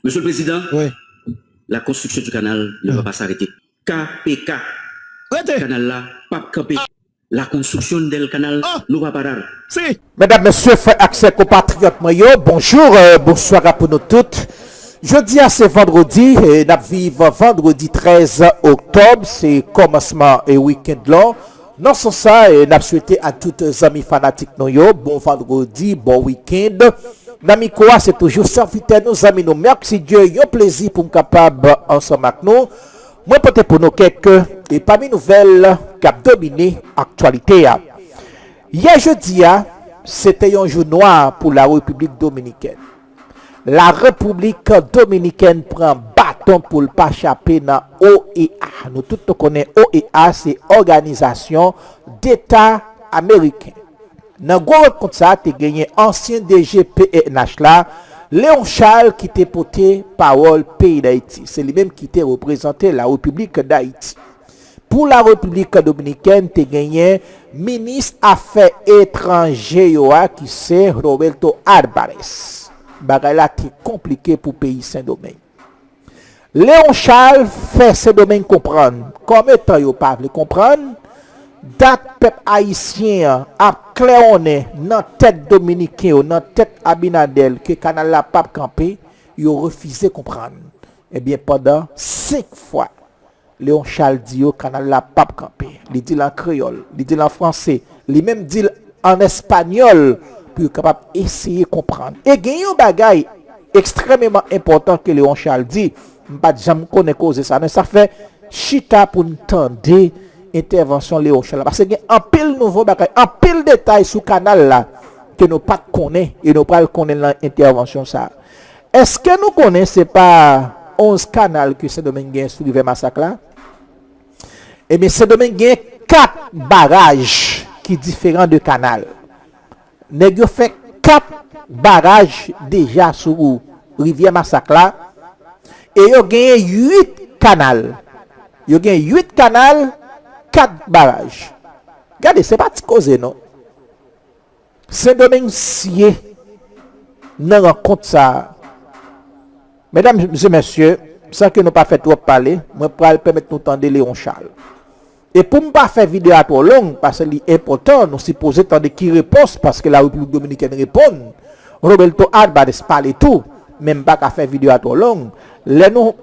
Monsieur le Président, Oui. la construction du canal ne va pas s'arrêter. KPK. Arrêtez. Canal là, pas camper. La construction del canal ne va pas parar. Si. Mesdames, Messieurs, frères, accès compatriotes, bonjour, bonsoir à pour nous toutes. Jeudi, c'est vendredi, et nous vivons vendredi 13 octobre, c'est commencement et week-end là. Non, sans ça, nous souhaitons à tous les amis fanatiques, bon vendredi, bon week-end. Nami quoi, c'est toujours serviteur, nos amis, nous. Merci Dieu, un plaisir pour nous capable ensemble avec nous. Moi, peut-être pour nous quelques, et parmi nouvelles qui ont dominé l'actualité. Hier jeudi, c'était un jour noir pour la République dominicaine. La République dominicaine prend bâton pour ne pas échapper dans OEA. Nous tous connaissons OEA, c'est Organisation d'État américain. Dans le gros compte ça, tu as gagné ancien DG PNH là, Léon Charles qui t'a porté parole pays d'Haïti. C'est lui-même qui t'a représenté la République d'Haïti. Pour la République dominicaine, tu as gagné ministre Affaires étrangères qui c'est Roberto Alvarez. Bagay là qui est compliqué pour le pays Saint-Domingue. Léon Charles fait Saint-Domingue comprendre. Comment temps yo pas le comprendre? Dat peuple haïtien a claironné dans tête dominicain, dans tête Abinadel que canal la pape campé, yo refusé comprendre. Eh bien pendant 5 fois Léon Charles dit au canal la pape campé. Il dit en créole, il dit en français, il même dit en espagnol pour capable essayer de comprendre. Et il y a un bagay extrêmement important que Léon Charles dit, pas jamais connaît cause ça, mais ça fait chita pour entendre intervention Léon Charles parce que y a un pile nouveau bagay, un pile détail sur canal là que nous pas connaît et nous pas connaît l'intervention ça. Est-ce que nous connaissons pas 11 canaux que Saint-Domingue sous le massacre là? Eh bien Saint-Domingue a 4 barrages qui différents de canal. Nèg yo fait 4 barrages déjà sur rivière Massacre là et yo gagné 8 canaux. Yo gagné 8 canaux, 4 barrages. Regardez, c'est pas petit cause non. Saint-Domingue sié nan rencontre ça. Mesdames et messieurs, sans que nous pas fait trop parler, moi pour permettre nous tendre Léon Charles. Et pour ne pas faire vidéo à trop longue, parce que c'est important, nous supposons attendre qui réponse, parce que la République dominicaine répond. Roberto Alvarez parle tout, même pas qu'à faire vidéo à trop longue. Là, nous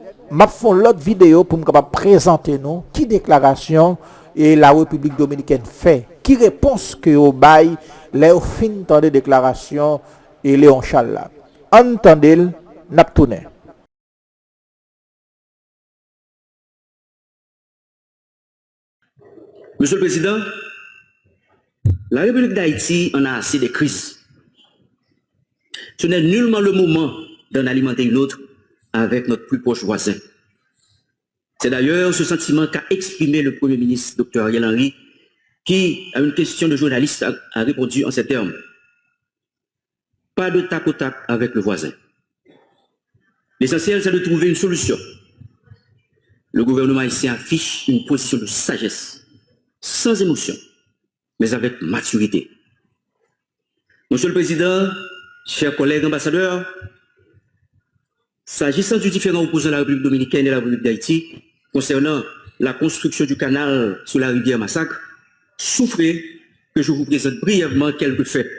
faisons l'autre vidéo pour nous présenter nous, qui déclaration et la République dominicaine fait, qui réponse que au bail, là, au fin de déclaration et Léon Charles là. Entendez, n'a pas tourné. Monsieur le Président, la République d'Haïti en a assez de crises. Ce n'est nullement le moment d'en alimenter une autre avec notre plus proche voisin. C'est d'ailleurs ce sentiment qu'a exprimé le Premier ministre, Dr. Ariel Henry, qui, à une question de journaliste, a répondu en ces termes. Pas de tac au tac avec le voisin. L'essentiel, c'est de trouver une solution. Le gouvernement haïtien affiche une position de sagesse, sans émotion, mais avec maturité. Monsieur le Président, chers collègues ambassadeurs, s'agissant du différent opposant de la République dominicaine et la République d'Haïti, concernant la construction du canal sur la rivière Massacre, souffrez que je vous présente brièvement quelques faits.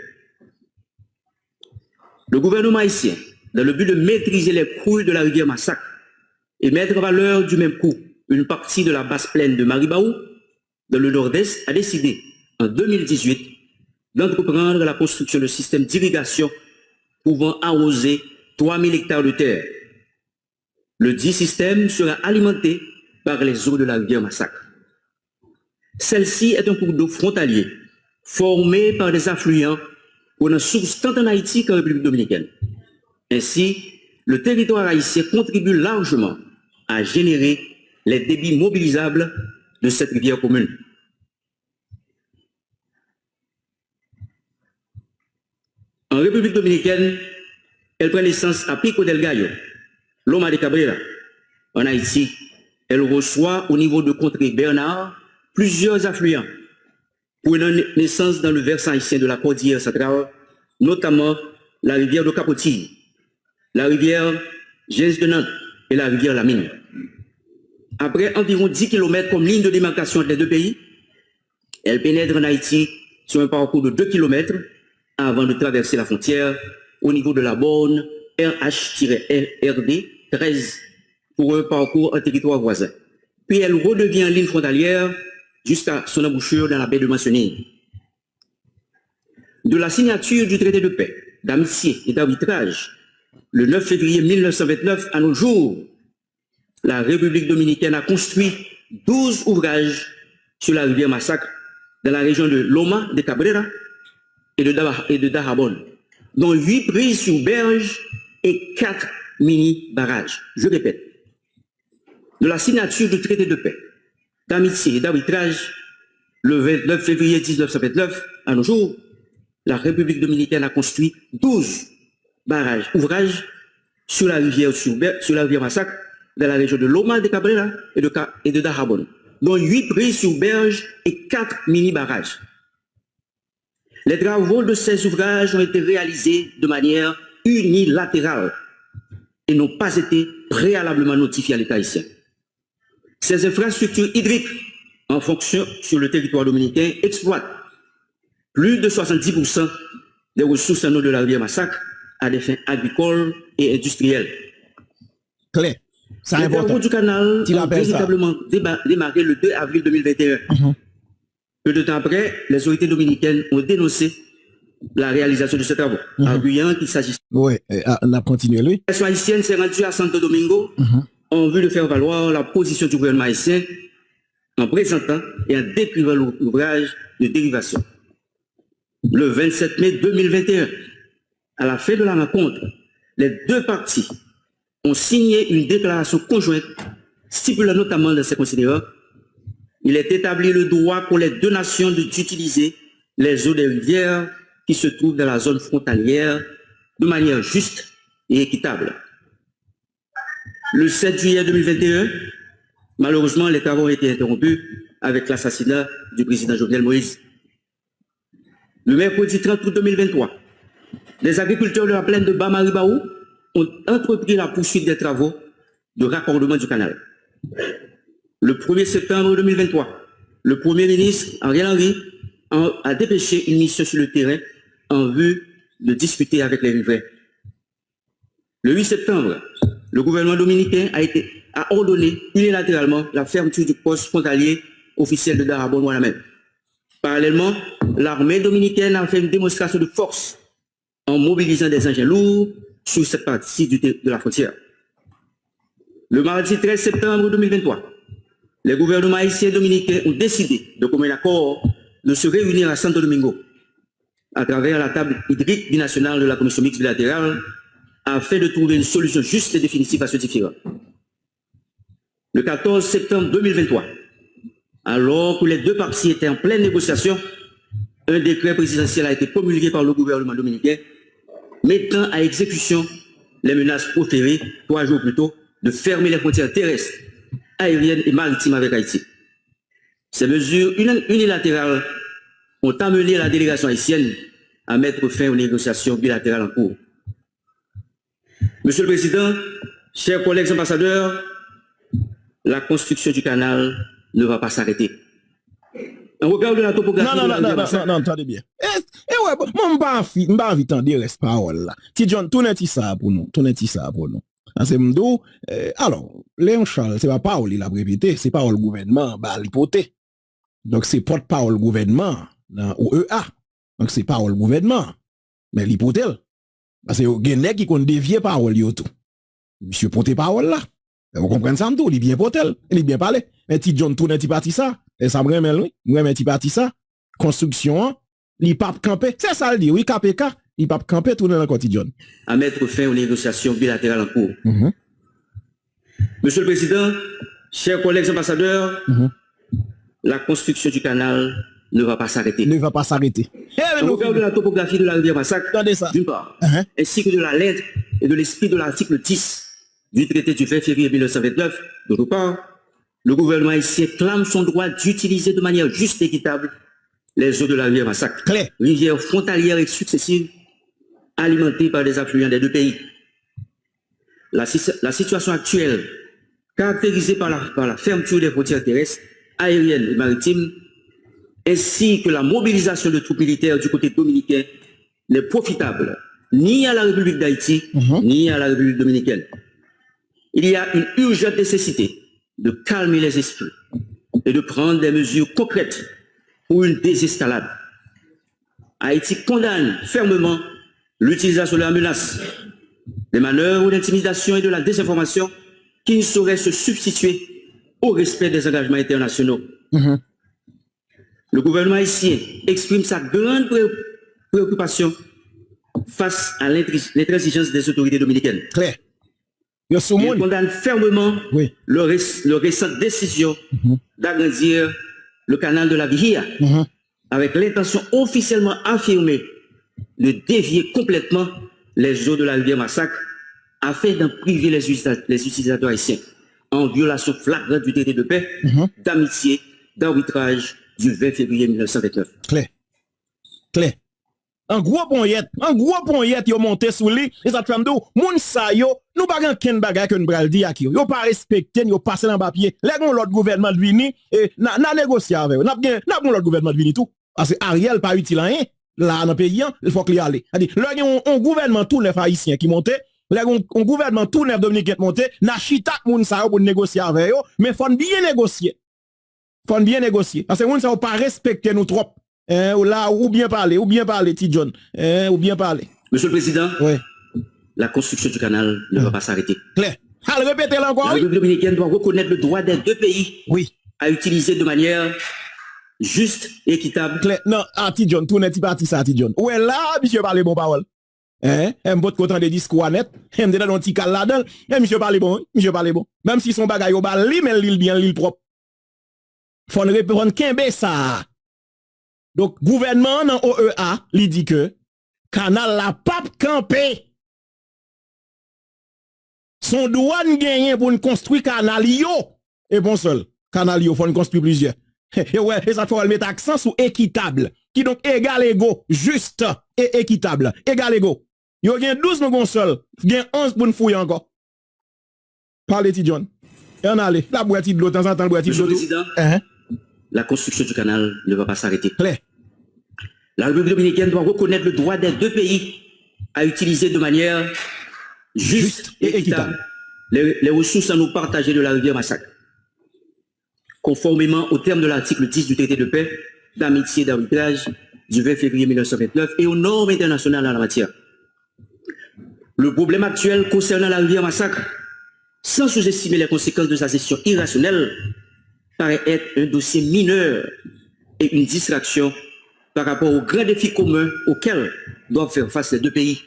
Le gouvernement haïtien, dans le but de maîtriser les crues de la rivière Massacre et mettre en valeur du même coup une partie de la basse plaine de Maribaou, dans le nord-est, a décidé en 2018 d'entreprendre la construction de systèmes d'irrigation pouvant arroser 3000 hectares de terre. Le dit système sera alimenté par les eaux de la rivière Massacre. Celle-ci est un cours d'eau frontalier formé par des affluents prenant source tant en Haïti qu'en République dominicaine. Ainsi, le territoire haïtien contribue largement à générer les débits mobilisables de cette rivière commune. En République dominicaine, elle prend naissance à Pico del Gallo, Loma de Cabrera. En Haïti, elle reçoit au niveau de Contrée Bernard plusieurs affluents, prenant naissance dans le versant haïtien de la Cordillère centrale, notamment la rivière de Capotille, la rivière Geste de Nantes et la rivière Lamine. Après environ 10 km comme ligne de démarcation entre les deux pays, elle pénètre en Haïti sur un parcours de 2 km avant de traverser la frontière au niveau de la borne RH-RD 13 pour un parcours en territoire voisin. Puis elle redevient ligne frontalière jusqu'à son embouchure dans la baie de Mancenille. De la signature du traité de paix, d'amitié et d'arbitrage, le 9 février 1929 à nos jours, la République dominicaine a construit 12 ouvrages sur la rivière Massacre dans la région de Loma de Cabrera et de Dajabon, dont 8 prises sur berge et 4 mini-barrages. Je répète, de la signature du traité de paix, d'amitié et d'arbitrage, le 29 février 1929 à nos jours, la République dominicaine a construit 12 ouvrages sur la rivière Massacre, dans la région de Loma de Cabrera et de Dajabon, dont 8 prises sur berge et 4 mini-barrages. Les travaux de ces ouvrages ont été réalisés de manière unilatérale et n'ont pas été préalablement notifiés à l'État haïtien. Ces infrastructures hydriques en fonction sur le territoire dominicain exploitent plus de 70% des ressources en eau de la rivière Massacre à des fins agricoles et industrielles. Claire. Les travaux du canal ont véritablement démarré le 2 avril 2021. Peu de temps après, les autorités dominicaines ont dénoncé la réalisation de ces travaux, arguant qu'il s'agissait. Oui, on a continué, lui. La haïtienne s'est rendue à Santo Domingo en vue de faire valoir la position du gouvernement haïtien en présentant et en décrivant l'ouvrage de dérivation. Le 27 mai 2021, à la fin de la rencontre, les deux parties ont signé une déclaration conjointe stipulant notamment dans ces considérants: il est établi le droit pour les deux nations d'utiliser les eaux des rivières qui se trouvent dans la zone frontalière de manière juste et équitable. Le 7 juillet 2021, malheureusement, les travaux ont été interrompus avec l'assassinat du président Jovenel Moïse. Le mercredi 30 août 2023, les agriculteurs de la plaine de Bas-Maribaou ont entrepris la poursuite des travaux de raccordement du canal. Le 1er septembre 2023, le Premier ministre Ariel Henry a dépêché une mission sur le terrain en vue de discuter avec les riverains. Le 8 septembre, le gouvernement dominicain a ordonné unilatéralement la fermeture du poste frontalier officiel de Dajabon-Ouanamène. Parallèlement, l'armée dominicaine a fait une démonstration de force en mobilisant des engins lourds sur cette partie de la frontière. Le mardi 13 septembre 2023, les gouvernements haïtiens et dominicains ont décidé de commun accord de se réunir à Santo Domingo à travers la table hydrique binationale de la commission mixte bilatérale afin de trouver une solution juste et définitive à ce différend. Le 14 septembre 2023, alors que les deux parties étaient en pleine négociation, un décret présidentiel a été promulgué par le gouvernement dominicain mettant à exécution les menaces proférées 3 jours plus tôt de fermer les frontières terrestres, aériennes et maritimes avec Haïti. Ces mesures unilatérales ont amené la délégation haïtienne à mettre fin aux négociations bilatérales en cours. Monsieur le Président, chers collègues ambassadeurs, la construction du canal ne va pas s'arrêter. En regard de la topographie... Non, attendez bien. Ouais, moi, je n'ai pas envie de reste parole là. Ti John, tournez ça pour nous. C'est m'dou, alors, Léon Charles, c'est pas parole, il a répété, c'est parole gouvernement, bah, l'hypothèse. Donc, c'est porte-parole gouvernement, ou EA. Donc, c'est parole gouvernement. Mais l'hypothèse, parce que il y a qui compte dévier parole, yo tout. Monsieur porte parole là. Vous comprenez ça, tout, il est bien porté, il est bien parlé. Mais ti John tourne un petit parti ça, et ça me remet, oui, un petit parti ça, construction, il pape campé, c'est ça le dit, oui, KPK, il pape campé tout dans le quotidien. À mettre fin aux négociations bilatérales en cours. Monsieur le Président, chers collègues ambassadeurs, la construction du canal ne va pas s'arrêter. Ne va pas s'arrêter. Au regard de la topographie de la rivière Massacre, d'une part, ainsi que de la lettre et de l'esprit de l'article 10 du traité du 20 février 1929, d'autre part, le gouvernement haïtien clame son droit d'utiliser de manière juste et équitable les eaux de la rivière Massacre, rivière frontalière et successive, alimentée par des affluents des deux pays. la situation actuelle, caractérisée par la fermeture des frontières terrestres, aériennes et maritimes, ainsi que la mobilisation de troupes militaires du côté dominicain, n'est profitable ni à la République d'Haïti, ni à la République dominicaine. Il y a une urgente nécessité de calmer les esprits et de prendre des mesures concrètes pour une désescalade. Haïti condamne fermement l'utilisation de la menace, des manœuvres d'intimidation et de la désinformation qui ne sauraient se substituer au respect des engagements internationaux. Le gouvernement haïtien exprime sa grande préoccupation face à l'intransigeance des autorités dominicaines. Claire. Il condamne fermement le récente décision d'agrandir le canal de la Vihia avec l'intention officiellement affirmée de dévier complètement les eaux de la rivière Massacre afin d'en priver les utilisateurs haïtiens en violation flagrante du traité de paix, d'amitié, d'arbitrage du 20 février 1929. Claire. Un gros point yo monté sous lui et ça fait m'dou moun sa yo nous pas gen ken bagay que nous pral di ak yo pas respecter yo passer dans papier les gon l'autre gouvernement vini et n'a négocier avec n'a gon l'autre gouvernement vini tout parce que Ariel pas utile rien là dans pays il faut qu'il y aller c'est-à-dire là un gouvernement tout neuf haïtien qui monte là un gouvernement tout neuf dominicain monte n'a chita moun sa yo pour négocier avec yo mais faut bien négocier parce que moun sa yo pas respecter nous trop. Ou bien parler, T. John, ou bien parler. Monsieur le Président, la construction du canal ne va pas s'arrêter. Claire. Répétez-le encore. La République dominicaine doit reconnaître le droit des deux pays à utiliser de manière juste et équitable. Claire. Non, T. John, tout n'est pas ça, T. John. Ouais, là, monsieur parle bon parole. M'bot content de discours net, m'de dans un petit cal là-dedans, monsieur parle bon. Même si son bagay au bal li, mais l'île bien, l'île propre. Faut répondre kembe ça. Donc, gouvernement dans OEA, il dit que canal la pape campé. Son douane gagne pour construire canal yo. Et bon seul, canal yo, faut construire plusieurs. Et ouais, et ça faut mettre accent sur équitable. Qui donc égal égaux, juste et équitable. Égal égaux. Yo gen 12 nous seul, gen 11 pour nous fouiller encore. Parlez, T. John. Et on allait, la boîte de l'eau, de temps en temps, boîte de l'eau. Monsieur le Président, la construction du canal ne va pas s'arrêter. La République dominicaine doit reconnaître le droit des deux pays à utiliser de manière juste et équitable les ressources à nous partager de la rivière Massacre, conformément au terme de l'article 10 du traité de paix, d'amitié et d'arbitrage du 20 février 1929 et aux normes internationales en la matière. Le problème actuel concernant la rivière Massacre, sans sous-estimer les conséquences de sa gestion irrationnelle, paraît être un dossier mineur et une distraction par rapport aux grands défis communs auxquels doivent faire face les deux pays,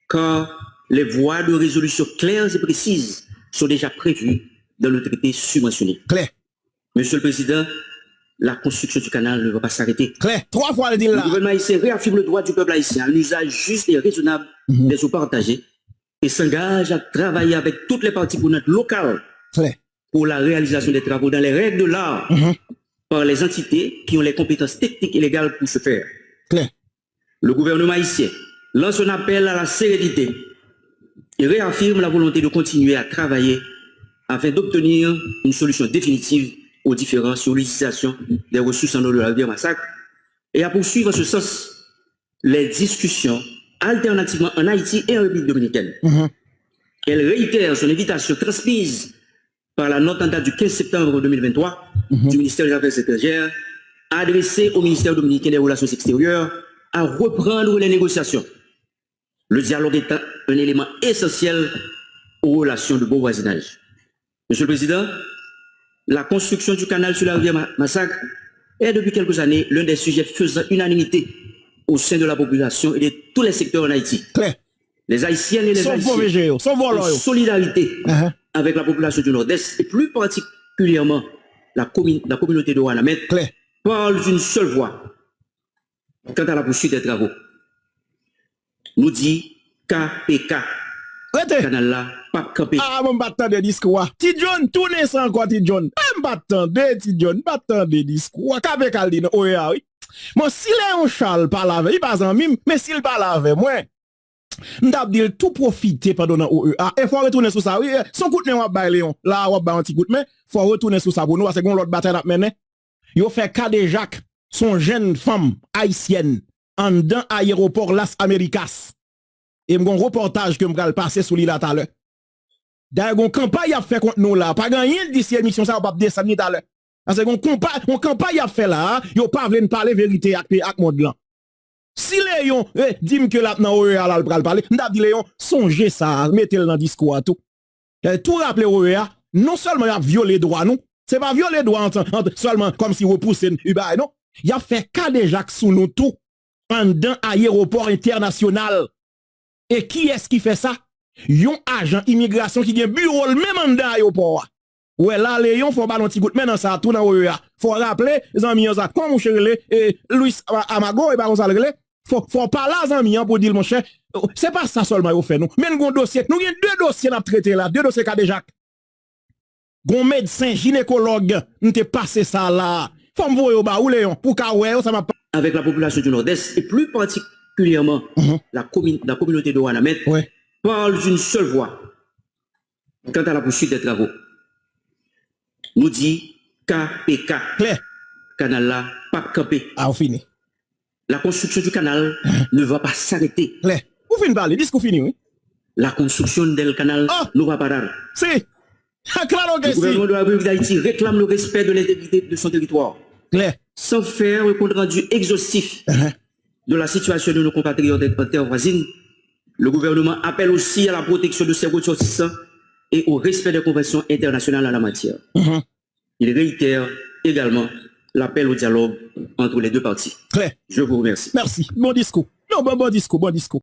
car les voies de résolution claires et précises sont déjà prévues dans le traité subventionné. Claire. Monsieur le Président, la construction du canal ne va pas s'arrêter. Claire, 3 fois le dit là. Le gouvernement haïtien réaffirme le droit du peuple haïtien à un usage juste et raisonnable des eaux partagées et s'engage à travailler avec toutes les parties prenantes locales pour la réalisation des travaux dans les règles de l'art par les entités qui ont les compétences techniques et légales pour ce faire. Le gouvernement haïtien lance un appel à la sérénité et réaffirme la volonté de continuer à travailler afin d'obtenir une solution définitive aux différends sur l'utilisation des ressources en eau de la rivière Massacre et à poursuivre en ce sens les discussions alternativement en Haïti et en République dominicaine. Elle réitère son invitation transmise par la note en date du 15 septembre 2023 du ministère des Affaires étrangères adressée au ministère dominicain des Relations extérieures à reprendre les négociations. Le dialogue étant un élément essentiel aux relations de bon voisinage. Monsieur le Président, la construction du canal sur la rivière Massacre est depuis quelques années l'un des sujets faisant unanimité au sein de la population et de tous les secteurs en Haïti. Les Haïtiennes et les Haïtiens en solidarité avec la population du Nord-Est et plus particulièrement la communauté de Ouanamet parlent d'une seule voix quant à la poursuite des travaux. Nous dit KPK. Canal là, pas campé. Ah, mon battant de discours. T. John, tournez ça encore, T. John. Battant de discours. KPK dit, oui. Moi, si Léon Charles parle avec, il passe en mime, mais s'il parle avec moi, M'tap dit tout profiter pendant dans OEA. Et faut retourner sur ça. Oui, son coup de nez, on va Léon. Là, on va un petit coup de main. Faut retourner sur ça pour nous, parce que l'autre bataille n'a mené. Yo fait cas de Jacques, son jeune femme haïtienne, en dans aéroport Las Americas. Et m'gon reportage que m'gal passer sous l'île à tout à l'heure. D'ailleurs, une campagne a fait contre nous là. Pas gagné d'ici émission, ça va pas descendre tout à l'heure. Parce que on campagne a fait là, yo pas vle parler vérité avec monde là. Si Léon, dis-moi que là, dans OEA, là, le parler, m'dap dit Léon, songez ça, mettez-le dans le discours à tout. Tout rappelez OEA, non seulement il a violé droit, non, c'est pas violer droit seulement comme si vous poussez Uber, non. Il a fait cas de Jacques sous nous tout, en d'un aéroport international. Et qui est-ce qui fait ça? Yon agent immigration qui a un bureau le même en d'un aéroport. Ouais, là, Léon, faut pas un petit coup de main dans ça, tout dans OEA. Faut rappeler, les amis, ça, comme mon cher, et Louis Amago, et pas ça, faut parler aux amis, pour dire, mon cher, c'est pas ça seulement, vous fait, nous. Mais nous avons dossier, nous avons deux dossiers à traiter là, deux dossiers qu'a déjà. Gon médecin, gynécologue, nous t'ai passé ça là. Faut me voir au bas, ou Léon, pour qu'à ouais, ça m'a pas. Avec la population du Nord-Est, et plus particulièrement la communauté de Wanamet, parle d'une seule voix quant à la poursuite des travaux. Nous dit KPK. Claire. Canal là, pas campé. Ah, on finit. La construction du canal ne va pas s'arrêter. Claire. Vous finissez parler, discours fini, oui. La construction del canal ne va pas arrêter. Si. Claro que le gouvernement de la République d'Haïti réclame le respect de l'intégrité de son territoire. Claire. Sans faire un compte rendu exhaustif de la situation de nos compatriotes en terre voisine, le gouvernement appelle aussi à la protection de ses ressortissants et au respect des conventions internationales en la matière. Il réitère également l'appel au dialogue entre les deux parties. Claire. Je vous remercie. Merci. Bon discours. Non, bon discours.